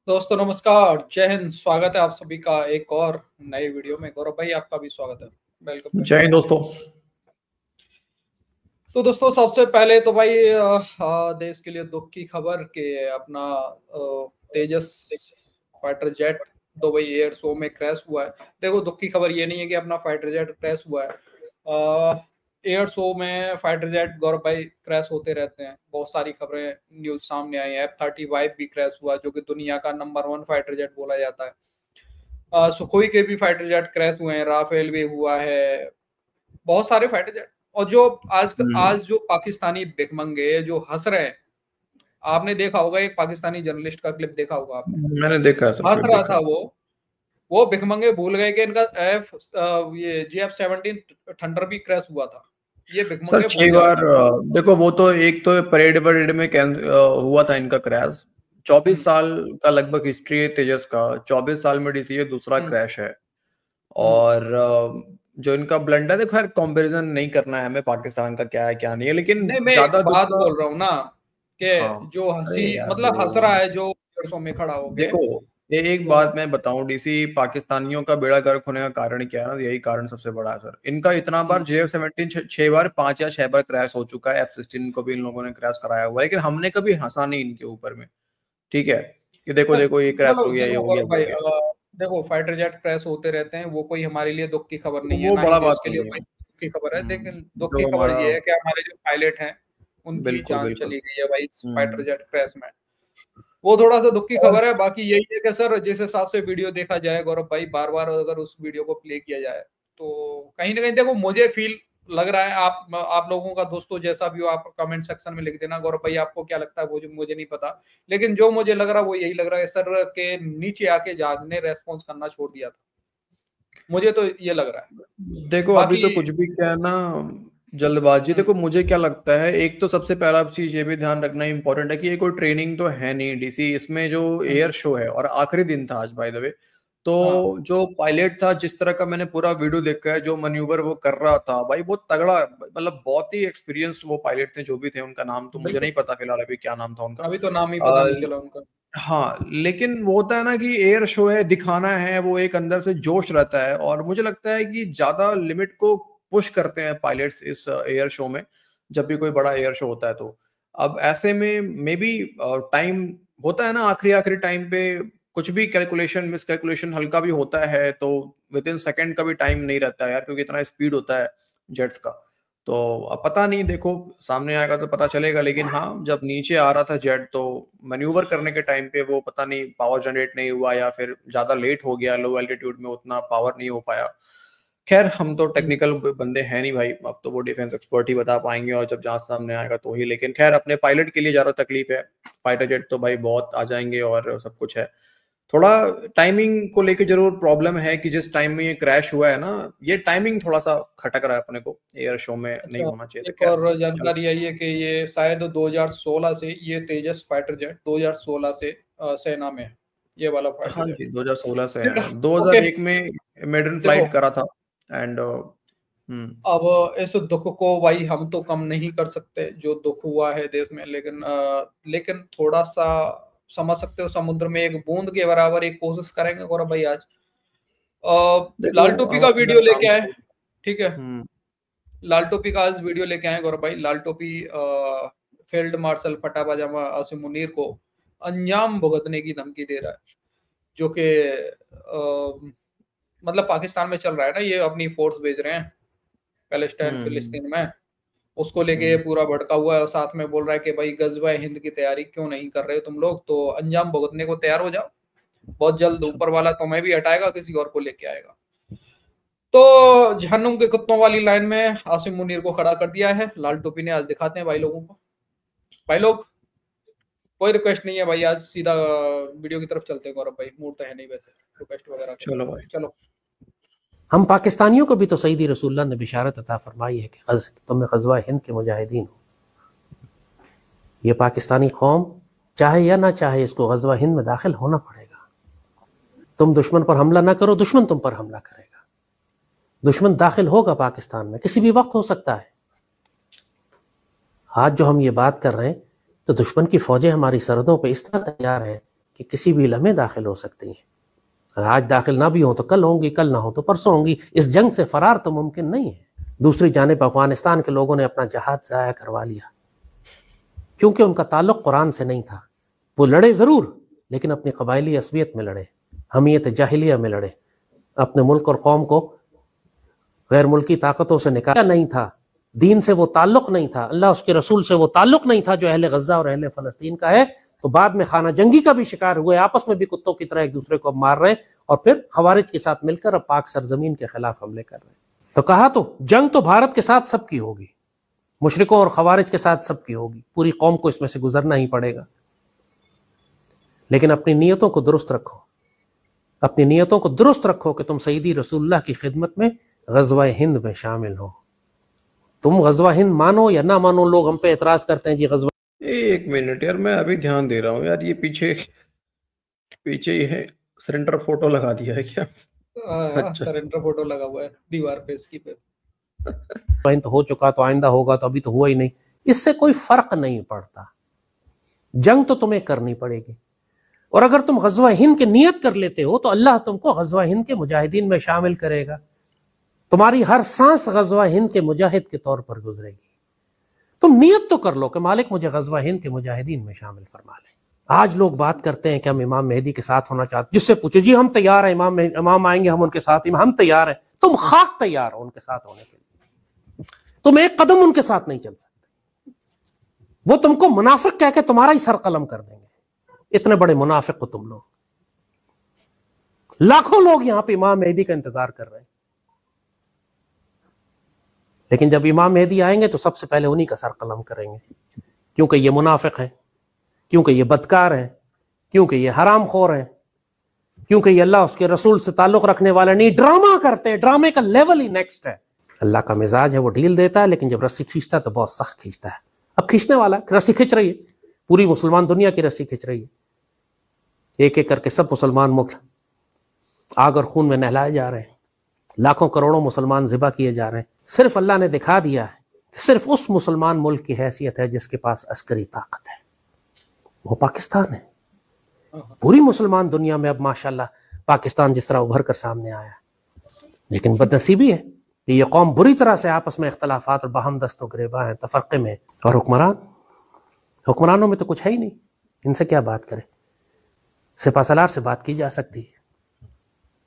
दोस्तों नमस्कार, जय हिंद। स्वागत है आप सभी का एक और नए वीडियो में। गौरव भाई आपका भी स्वागत है। वेलकम। जय हिंद दोस्तों। तो दोस्तों सबसे पहले तो भाई देश के लिए दुख की खबर कि अपना Tejas fighter jet Dubai air show में क्रैश हुआ है। देखो, दुख की खबर ये नहीं है कि अपना फाइटर जेट क्रैश हुआ है। एयर शो में फाइटर जेट गौरव भाई क्रैश होते रहते हैं। बहुत सारी खबरें न्यूज सामने आई है। F-35 भी क्रैश हुआ, जो कि दुनिया का नंबर 1 फाइटर जेट बोला जाता है। सुखोई के भी फाइटर जेट क्रैश हुए हैं, राफेल भी हुआ है, बहुत सारे फाइटर जेट। और जो आज जो पाकिस्तानी भिखमंगे जो हंस रहे हैं, आपने देखा होगा, एक पाकिस्तानी जर्नलिस्ट का क्लिप देखा होगा आपने। मैंने देखा है, सब हंस क्लिप रहा देखा था है। वो भिखमंगे भूल गए कि इनका ये GF-17 थंडर भी क्रैश हुआ था। ये सर भिखमंगे भूल 6 बार जाते हैं। देखो, वो तो एक तो परेड परेड में हुआ था इनका क्रैश। 24 हम्म, साल का लगभग हिस्ट्री है तेजस का। 24 साल में डीसी ये दूसरा हम्म, क्रैश है। हम्म। और जो इनका ब्लंडर, देखो खैर कंपैरिजन नहीं करना है हमें पाकिस्तान का क्या है क्या नहीं है, लेकिन नहीं, मैं एक ज्यादा दुख बात का। बोल रहा हूँ ना कि हाँ। जो अरे हंसी यार मतलब हंस वो, रहा है जो शो में खड़ा हो गए। देखो ये एक तो बात मैं बताऊं, डीसी पाकिस्तानियों का बेड़ा गर्क होने का कारण क्या है ना, यही कारण सबसे बड़ा है सर इनका। इतना बार JF-17 छह बार, 5 या 6 बार क्रैश हो चुका है। F-16 को भी इन लोगों ने क्रैश कराया हुआ है, लेकिन हमने कभी हंसा नहीं इनके ऊपर में। ठीक है कि देखो देखो ये क्रैश चलो हो गया, ये देखो हो गया, गौरव वो भाई, हो गया। देखो फाइटर जेट क्रैश होते रहते हैं, वो कोई हमारे लिए दुख की खबर तो नहीं है, वो ना ही बड़ा देश बात के लिए नहीं है। कोई दुख की खबर है। लेकिन दुख की जो खबर हमारा, ये है कि हमारे जो पायलट हैं उनकी बिल्कुल जान बिल्कुल। चली गई है भाई इस फाइटर हम्म। जेट क्रैश में। वो थोड़ा सा दुख की और खबर है। बाकी यही है कि सर, जिस हिसाब से वीडियो देखा जाए गौरव भाई, बार बार अगर उस वीडियो को प्ले किया जाए तो कहीं ना कहीं देखो, मुझे फील लग रहा है, आप लोगों का दोस्तों जैसा भी हो, आप कमेंट सेक्शन में लिख देना गौरव भाई आपको क्या लगता है। वो मुझे नहीं पता, लेकिन जो मुझे लग रहा है वो यही लग रहा है सर के नीचे आके जहाज ने रेस्पॉन्स करना छोड़ दिया था। मुझे तो ये लग रहा है। देखो अभी बाकी तो कुछ भी क्या है ना, जल्दबाजी। हम्म, देखो मुझे क्या लगता है, एक तो सबसे पहला चीज ये भी ध्यान रखना इंपॉर्टेंट है कि ये कोई ट्रेनिंग तो है नहीं डीसी, इसमें जो हम्म, एयर शो है और आखिरी दिन था आज बाय द वे। तो हाँ, जो पायलट था, जिस तरह का मैंने पूरा वीडियो देखा है, जो मैन्यूवर वो कर रहा था भाई, बहुत तगड़ा, मतलब बहुत ही एक्सपीरियंस्ड वो पायलट थे जो भी थे। उनका नाम तो मुझे बिल्कुल। नहीं पता फिलहाल अभी क्या नाम था उनका। अभी तो नाम ही पता नहीं चला उनका। हाँ, लेकिन वो होता है ना कि एयर शो है, दिखाना है, वो एक अंदर से जोश रहता है, और मुझे लगता है कि ज्यादा लिमिट को पुश करते हैं पायलट्स इस एयर शो में, जब भी कोई बड़ा एयर शो होता है तो। अब ऐसे में मे बी टाइम होता है ना, आखिरी आखिरी टाइम पे कुछ भी कैलकुलेशन, मिस कैलकुलेशन हल्का भी होता है तो विद इन सेकेंड का भी टाइम नहीं रहता है यार, क्योंकि इतना स्पीड होता है जेट्स का। तो अब पता नहीं, देखो सामने आएगा तो पता चलेगा। लेकिन हाँ, जब नीचे आ रहा था जेट तो मैन्यूवर करने के टाइम पे वो पता नहीं पावर जनरेट नहीं हुआ, या फिर ज्यादा लेट हो गया, लो एल्टीट्यूड में उतना पावर नहीं हो पाया। खैर हम तो हम्म। टेक्निकल बंदे हैं नहीं भाई, अब तो वो डिफेंस एक्सपर्ट ही बता पाएंगे, और जब जांच सामने आएगा तो ही। लेकिन खैर अपने पायलट के लिए ज्यादा तकलीफ है। फाइटर जेट तो भाई बहुत आ जाएंगे और सब कुछ है। थोड़ा टाइमिंग को लेके जरूर प्रॉब्लम है कि जिस टाइम में ये क्रैश हुआ है ना, ये टाइमिंग थोड़ा सा खटक रहा है अपने को, एयर शो में नहीं अच्छा, होना चाहिए था। एक खैर और चलो। जानकारी आई है कि ये शायद 2016 से ये तेजस फाइटर जेट 2016 से सेना में है, ये वाला फाइटर हाँ जेट। जी, 2016 से ठीक है, है, ओके। 2001 में मेडन देखो, फ्लाइट करा था। एंड हम्म। अब इस दुख को भाई हम तो कम नहीं कर सकते जो दुख हुआ है देश में, लेकिन थोड़ा सा समझ सकते हो, समुद्र में एक बूंद के बराबर एक कोशिश करेंगे गौरव भाई आज। देखो लाल टोपी हम का अपना वीडियो लेके काम आए। तो। ठीक है, हम्म। लाल टोपी का आज वीडियो लेके आए गौरव भाई। लाल टोपी फील्ड मार्शल फटा पजामा आसिम मुनीर को अंजाम भुगतने की धमकी दे रहा है, जो कि मतलब पाकिस्तान में चल रहा है ना, ये अपनी फोर्स भेज रहे हैं पैलेस्टाइन हम्म। फिलिस्तीन में। उसको लेके ये हम्म। पूरा भड़का हुआ है, और साथ में बोल रहा है कि भाई गजवा हिंद की तैयारी क्यों नहीं कर रहे हो तुम लोग, तो अंजाम भुगतने को तैयार हो जाओ। बहुत जल्द अच्छा। ऊपर वाला तुम्हें भी हटाएगा, किसी और को लेके आएगा। तो जहन्नुम के कुत्तों वाली लाइन में आसिम मुनीर को खड़ा कर दिया है लाल टोपी ने। आज दिखाते हैं भाई लोगों को। भाई लोग, कोई रिक्वेस्ट नहीं है भाई, आज सीधा वीडियो की तरफ चलते हैं गौरव भाई। मूड तो है नहीं वैसे रिक्वेस्ट वगैरह का। चलो भाई। चलो। हम पाकिस्तानियों को भी तो सईदी रसूलुल्लाह ने बिशारत अता फरमाई है कि तुम ग़ज़वा हिंद के मुजाहिदीन हो। ये पाकिस्तानी कौम चाहे या ना चाहे इसको ग़ज़वा हिंद में दाखिल होना पड़ेगा। तुम दुश्मन पर हमला ना करो, दुश्मन तुम पर हमला करेगा। दुश्मन दाखिल होगा पाकिस्तान में, किसी भी वक्त हो सकता है। आज जो हम ये बात कर रहे हैं तो दुश्मन की फौजें हमारी सरहदों पर इस तरह तैयार हैं कि किसी भी लम्हे दाखिल हो सकती हैं। आज दाखिल ना भी हो तो कल होंगी, कल ना हो तो परसों होंगी। इस जंग से फरार तो मुमकिन नहीं है। दूसरी जानिब अफगानिस्तान के लोगों ने अपना जहाज ज़ाया करवा लिया, क्योंकि उनका ताल्लुक कुरान से नहीं था। वो लड़े ज़रूर, लेकिन अपनी कबायली असबियत में लड़े, हमीयत जाहिलिया में लड़े, अपने मुल्क और कौम को गैर मुल्की ताकतों से निकाला नहीं था। दीन से वो ताल्लुक नहीं था, अल्लाह उसके रसूल से वो ताल्लुक नहीं था जो अहले गज़ा और अहले फ़लस्तीन का है। तो बाद में खाना जंगी का भी शिकार हुए, आपस में भी कुत्तों की तरह एक दूसरे को मार रहे, और फिर खवारिज के साथ मिलकर अब पाक सरजमीन के खिलाफ हमले कर रहे हैं। तो कहा तो जंग तो भारत के साथ सबकी होगी, मुशरिकों और खवारिज के साथ सबकी होगी, पूरी कौम को इसमें से गुजरना ही पड़ेगा। लेकिन अपनी नीयतों को दुरुस्त रखो, अपनी नीयतों को दुरुस्त रखो कि तुम सईदी रसूलुल्लाह की खिदमत में गज़वा हिंद में शामिल हो। तुम गज़वा हिंद मानो या ना मानो, लोग हम पे एतराज करते हैं जी गज़वा। एक मिनट यार, मैं अभी ध्यान दे रहा हूँ यार, ये पीछे पीछे ही है, सरेंडर फोटो लगा दिया है क्या? अच्छा, सरेंडर फोटो लगा हुआ है दीवार पे इसकी पे। तो हो चुका तो आइंदा होगा, तो अभी तो हुआ ही नहीं, इससे कोई फर्क नहीं पड़ता। जंग तो तुम्हें करनी पड़ेगी, और अगर तुम गज़वा हिंद की नियत कर लेते हो तो अल्लाह तुमको गज़वा हिंद के मुजाहिदीन में शामिल करेगा। तुम्हारी हर सांस गज़वा हिंद के मुजाहिद के तौर पर गुजरेगी। तुम नियत तो कर लो कि मालिक मुझे गज़वा हिंद के मुजाहिदीन में शामिल फरमा ले। आज लोग बात करते हैं कि हम इमाम मेहदी के साथ होना चाहते, जिससे पूछे जी हम तैयार हैं, इमाम आएंगे हम उनके साथ, हम तैयार हैं। तुम खाक तैयार हो उनके साथ होने के लिए, तुम एक कदम उनके साथ नहीं चल सकते। वो तुमको मुनाफिक कह के तुम्हारा ही सर कलम कर देंगे। इतने बड़े मुनाफिक हो तुम लोग। लाखों लोग यहां पे इमाम मेहदी का इंतजार कर रहे हैं, लेकिन जब इमाम मेहदी आएंगे तो सबसे पहले उन्हीं का सर कलम करेंगे, क्योंकि ये मुनाफिक है, क्योंकि ये बदकार है, क्योंकि ये हरामखोर है, क्योंकि ये अल्लाह उसके रसूल से ताल्लुक रखने वाला नहीं। ड्रामा करते हैं, ड्रामे का लेवल ही नेक्स्ट है। अल्लाह का मिजाज है, वो ढील देता है, लेकिन जब रस्सी खींचता है तो बहुत सख्त खींचता है। अब खींचने वाला रस्सी खींच रही है, पूरी मुसलमान दुनिया की रस्सी खींच रही है। एक एक करके सब मुसलमान मुल्क आग और खून में नहलाए जा रहे हैं, लाखों करोड़ों मुसलमान ज़िबा किए जा रहे हैं। सिर्फ अल्लाह ने दिखा दिया है कि सिर्फ उस मुसलमान मुल्क की हैसियत है जिसके पास अस्करी ताकत है, वो पाकिस्तान है। पूरी मुसलमान दुनिया में अब माशाल्लाह पाकिस्तान जिस तरह उभर कर सामने आया, लेकिन बदनसीबी है कि ये कौम बुरी तरह से आपस में इख्तलाफात और बाहम दस्त और गिरेबा है, तफरक़े में। और हुक्मरानों में तो कुछ है ही नहीं, इनसे क्या बात करें। सिपहसालार से बात की जा सकती है,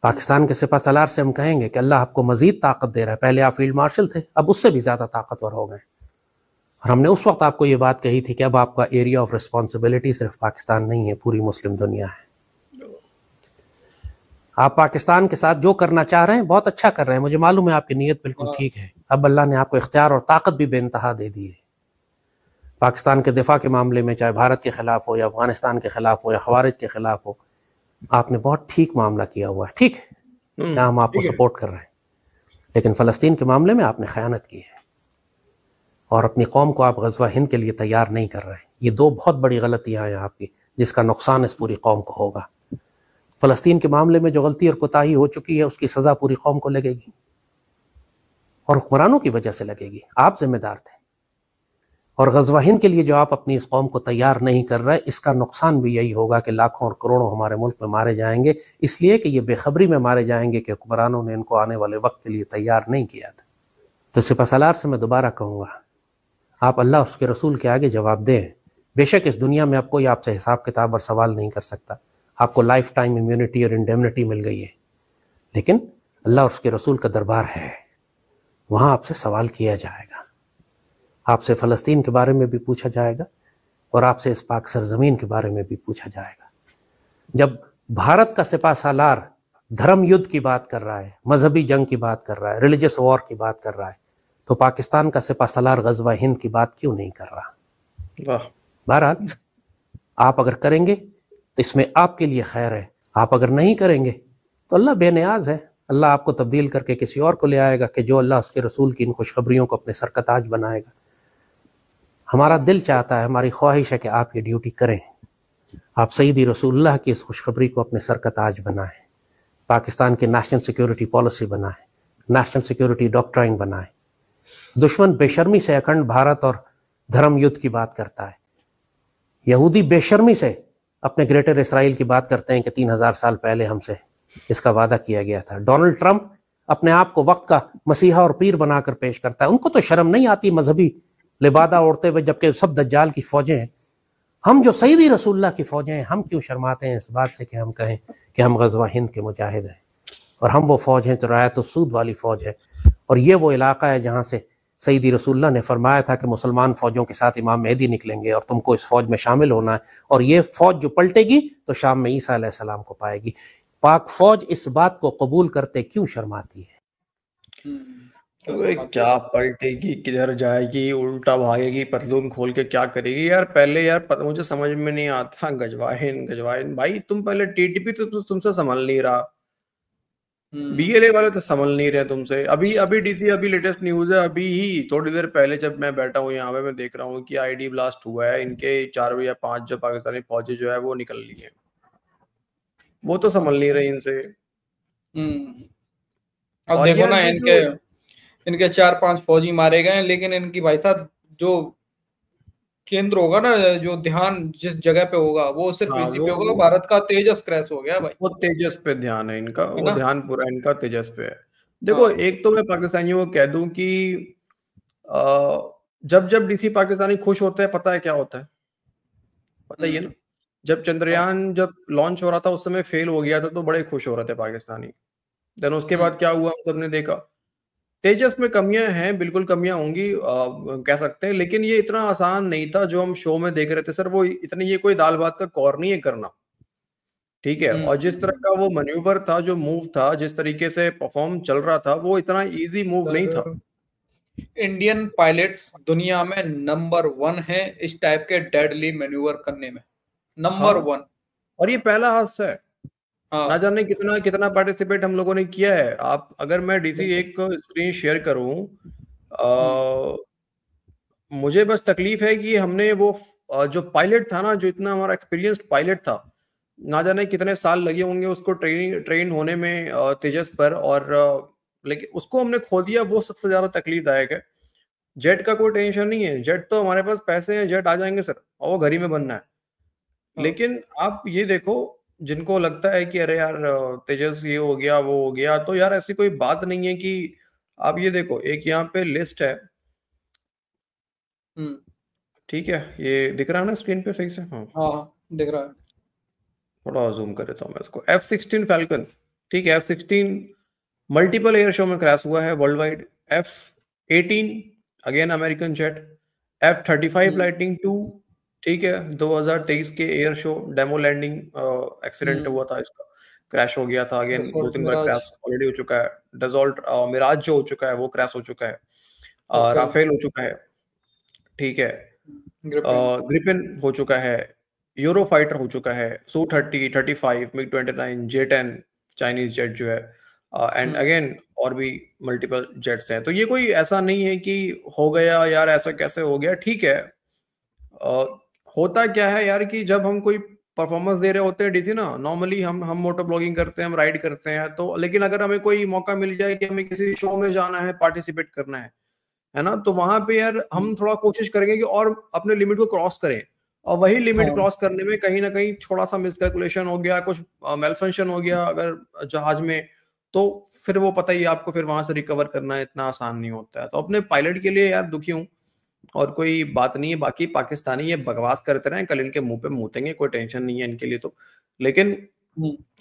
पाकिस्तान के सिपहसालार से हम कहेंगे कि अल्लाह आपको मजीद ताकत दे रहा है। पहले आप फील्ड मार्शल थे, अब उससे भी ज़्यादा ताकतवर हो गए। और हमने उस वक्त आपको ये बात कही थी कि अब आपका एरिया ऑफ रिस्पॉन्सिबिलिटी सिर्फ पाकिस्तान नहीं है, पूरी मुस्लिम दुनिया है। आप पाकिस्तान के साथ जो करना चाह रहे हैं बहुत अच्छा कर रहे हैं, मुझे मालूम है आपकी नीयत बिल्कुल ठीक है। अब अल्लाह ने आपको इख्तियार और ताकत भी बेइंतहा दे दी है। पाकिस्तान के दिफा के मामले में, चाहे भारत के खिलाफ हो या अफगानिस्तान के खिलाफ हो या खवारिज के खिलाफ हो, आपने बहुत ठीक मामला किया हुआ है। ठीक है, यहाँ हम आपको सपोर्ट कर रहे हैं, लेकिन फ़लस्तीन के मामले में आपने खयानत की है और अपनी कौम को आप गज़वा हिंद के लिए तैयार नहीं कर रहे हैं। ये दो बहुत बड़ी गलतियाँ हैं आपकी, जिसका नुकसान इस पूरी कौम को होगा। फ़लस्तीन के मामले में जो गलती और कोताही हो चुकी है, उसकी सज़ा पूरी कौम को लगेगी और हुक्मरानों की वजह से लगेगी। आप जिम्मेदार थे। और गज़वा हिंद के लिए जो आप अपनी इस कौम को तैयार नहीं कर रहे, इसका नुकसान भी यही होगा कि लाखों और करोड़ों हमारे मुल्क में मारे जाएंगे, इसलिए कि ये बेखबरी में मारे जाएंगे कि हुक्मरानों ने इनको आने वाले वक्त के लिए तैयार नहीं किया था। तो सिपहसालार से मैं दोबारा कहूँगा, आप अल्लाह उसके रसूल के आगे जवाब दें। बेशक इस दुनिया में अब कोई आपसे हिसाब किताब और सवाल नहीं कर सकता, आपको लाइफ टाइम इम्यूनिटी और इंडेमनिटी मिल गई है, लेकिन अल्लाह और उसके रसूल का दरबार है, वहाँ आपसे सवाल किया जाएगा। आपसे फ़लस्तीन के बारे में भी पूछा जाएगा और आपसे इस पाक सरजमीन के बारे में भी पूछा जाएगा। जब भारत का सिपहसालार धर्म युद्ध की बात कर रहा है, मजहबी जंग की बात कर रहा है, रिलीजियस वॉर की बात कर रहा है, तो पाकिस्तान का सिपहसालार गज़वा हिंद की बात क्यों नहीं कर रहा? बहरहाल आप अगर करेंगे तो इसमें आपके लिए खैर है, आप अगर नहीं करेंगे तो अल्लाह बेनियाज है। अल्लाह आपको तब्दील करके किसी और को ले आएगा कि जो अल्लाह उसके रसूल की इन खुशखबरियों को अपने सरकताज बनाएगा। हमारा दिल चाहता है, हमारी ख्वाहिश है कि आप ये ड्यूटी करें, आप सईदी रसूलुल्लाह की इस खुशखबरी को अपने सरकताज बनाएं, पाकिस्तान की नेशनल सिक्योरिटी पॉलिसी बनाएं, नेशनल सिक्योरिटी डॉक्ट्राइन बनाएं। दुश्मन बेशर्मी से अखंड भारत और धर्म युद्ध की बात करता है, यहूदी बेशर्मी से अपने ग्रेटर इसराइल की बात करते हैं कि 3000 साल पहले हमसे इसका वादा किया गया था। डोनाल्ड ट्रंप अपने आप को वक्त का मसीहा और पीर बनाकर पेश करता है। उनको तो शर्म नहीं आती मजहबी लिबादा ओढ़ते हुए, जबकि सब दज्जाल की फौजें हैं। हम जो सईदी रसूलुल्लाह की फौजें हैं, हम क्यों शर्माते हैं इस बात से कि हम कहें कि हम गज़वा हिंद के मुजाहिद हैं? और हम वो फौज हैं तो रायत सूद वाली फौज है, और ये वो इलाका है जहाँ से सईदी रसूलुल्लाह ने फरमाया था कि मुसलमान फौजों के साथ इमाम मेहदी निकलेंगे और तुमको इस फौज में शामिल होना है, और ये फौज जो पलटेगी तो शाम में ईसा अलैहिस्सलाम को पाएगी। पाक फौज इस बात को कबूल करते क्यों शर्माती है? क्या पलटेगी, किधर जाएगी, उल्टा भागेगी, पतलून खोल के क्या करेगी यार? पहले यार मुझे समझ में नहीं आता, गजवाहिन भाई, तुम पहले टीटीपी तो तुमसे संभल नहीं रहा, बीएलए वाले तो संभल नहीं रहे तुमसे। अभी डीसी, अभी लेटेस्ट न्यूज है, अभी ही थोड़ी देर पहले जब मैं बैठा हूँ यहाँ पे, मैं देख रहा हूँ कि आईडी ब्लास्ट हुआ है, इनके 4 या 5 जो पाकिस्तानी फौजी जो है वो निकल लिए, वो तो संभल नहीं रहे इनसे। अब देखो ना, इनके 4-5 फौजी मारे गए, लेकिन इनकी भाई साहब जो केंद्र होगा ना, जो ध्यान जिस जगह पे होगा वो सिर्फ इसी पे होगा। भारत का तेजस क्रैश हो गया भाई, वो तेजस पे ध्यान है इनका, वो ध्यान पूरा इनका तेजस पे है। देखो एक तो मैं पाकिस्तानियों को कह दूं कि जब डीसी पाकिस्तानी खुश होते हैं, पता है क्या होता है? पता ही है ना, जब चंद्रयान जब लॉन्च हो रहा था उस समय फेल हो गया था तो बड़े खुश हो रहे थे पाकिस्तानी। देन उसके बाद क्या हुआ हम सबने देखा। तेजस में कमियां हैं, बिल्कुल कमियां होंगी, कह सकते हैं, लेकिन ये इतना आसान नहीं था जो हम शो में देख रहे थे सर। वो इतनी, ये कोई दाल भात का कौर नहीं है करना, ठीक है। और जिस तरह का वो मैन्यूवर था, जो मूव था, जिस तरीके से परफॉर्म चल रहा था, वो इतना इजी मूव नहीं था। इंडियन पायलट्स दुनिया में नंबर 1 है इस टाइप के डेडली मैन्यूवर करने में, नंबर 1। और ये पहला हादसा है, ना जाने कितना कितना पार्टिसिपेट हम लोगों ने किया है। आप अगर मैं डीसी एक स्क्रीन शेयर करूं, मुझे बस तकलीफ है कि हमने वो जो पायलट था ना, जो इतना हमारा एक्सपीरियंस्ड पायलट था, ना जाने कितने साल लगे होंगे उसको ट्रेन होने में तेजस पर, और लेकिन उसको हमने खो दिया, वो सबसे ज्यादा तकलीफदायक है। जेट का कोई टेंशन नहीं है, जेट तो हमारे पास पैसे हैं, जेट आ जाएंगे सर, और वो घर ही में बनना है। लेकिन आप ये देखो, जिनको लगता है कि अरे यार तेजस ये हो गया वो हो गया, तो यार ऐसी कोई बात नहीं है कि आप ये देखो, एक यहाँ पे लिस्ट है, ठीक है, ये दिख रहा है ना स्क्रीन पे सही से? हाँ दिख रहा है। थोड़ा जूम कर देता हूँ मैं इसको। F-16 फैल्कन, ठीक है, F-16 मल्टीपल एयर शो में क्रैश हुआ है world wide. F-18 again American jet. F-35 lightning 2, ठीक है, 2023 के air show demo landing accident हुआ था, इसका क्रैश हो गया था। अगेन 2-3 बार क्रैश ऑलरेडी हो चुका है। डसॉल्ट मिराज जो हो चुका है वो क्रैश हो चुका है। राफेल हो चुका है, ठीक है, ग्रिपिन हो चुका है, यूरो फाइटर हो चुका है, Su-30, 35, MiG-29, J-10 Chinese jet जो है, एंड अगेन और भी मल्टीपल जेट्स हैं। तो ये कोई ऐसा नहीं है कि हो गया यार, ऐसा कैसे हो गया, ठीक है। होता क्या है यार कि जब हम कोई परफॉर्मेंस दे रहे होते हैं डीसी ना, नॉर्मली हम मोटर ब्लॉगिंग करते हैं, हम राइड करते हैं, तो लेकिन अगर हमें कोई मौका मिल जाए कि हमें किसी शो में जाना है, पार्टिसिपेट करना है ना, तो वहां पे यार हम थोड़ा कोशिश करेंगे कि और अपने लिमिट को क्रॉस करें। और वही लिमिट क्रॉस करने में कहीं ना कहीं थोड़ा सा मिसकैलकुलेशन हो गया, कुछ मेलफंक्शन हो गया अगर जहाज में, तो फिर वो पता ही आपको, फिर वहां से रिकवर करना इतना आसान नहीं होता है। तो अपने पायलट के लिए यार दुखी हूँ, और कोई बात नहीं है। बाकी पाकिस्तानी ये बकवास करते रहे, कल इनके मुंह पे मूतेंगे, कोई टेंशन नहीं है इनके लिए तो, लेकिन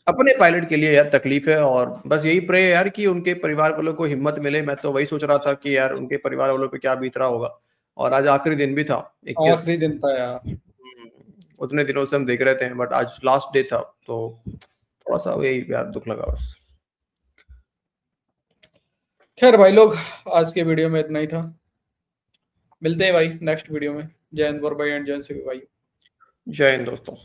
अपने पायलट के लिए यार तकलीफ है। और बस यही प्रे है यार कि उनके परिवार वालों को हिम्मत मिले। मैं तो वही सोच रहा था कि यार उनके परिवार वालों पे क्या बीत रहा होगा। और आज आखिरी दिन भी था, 21 आखिरी दिन था यार, उतने दिनों से हम देख रहे थे, बट आज लास्ट डे था, तो थोड़ा सा यही यार दुख लगा बस। खैर भाई लोग, आज के वीडियो में इतना ही था। मिलते हैं भाई नेक्स्ट वीडियो में। जय हिंद भाई एंड जय हिंद भाई। जय हिंद दोस्तों।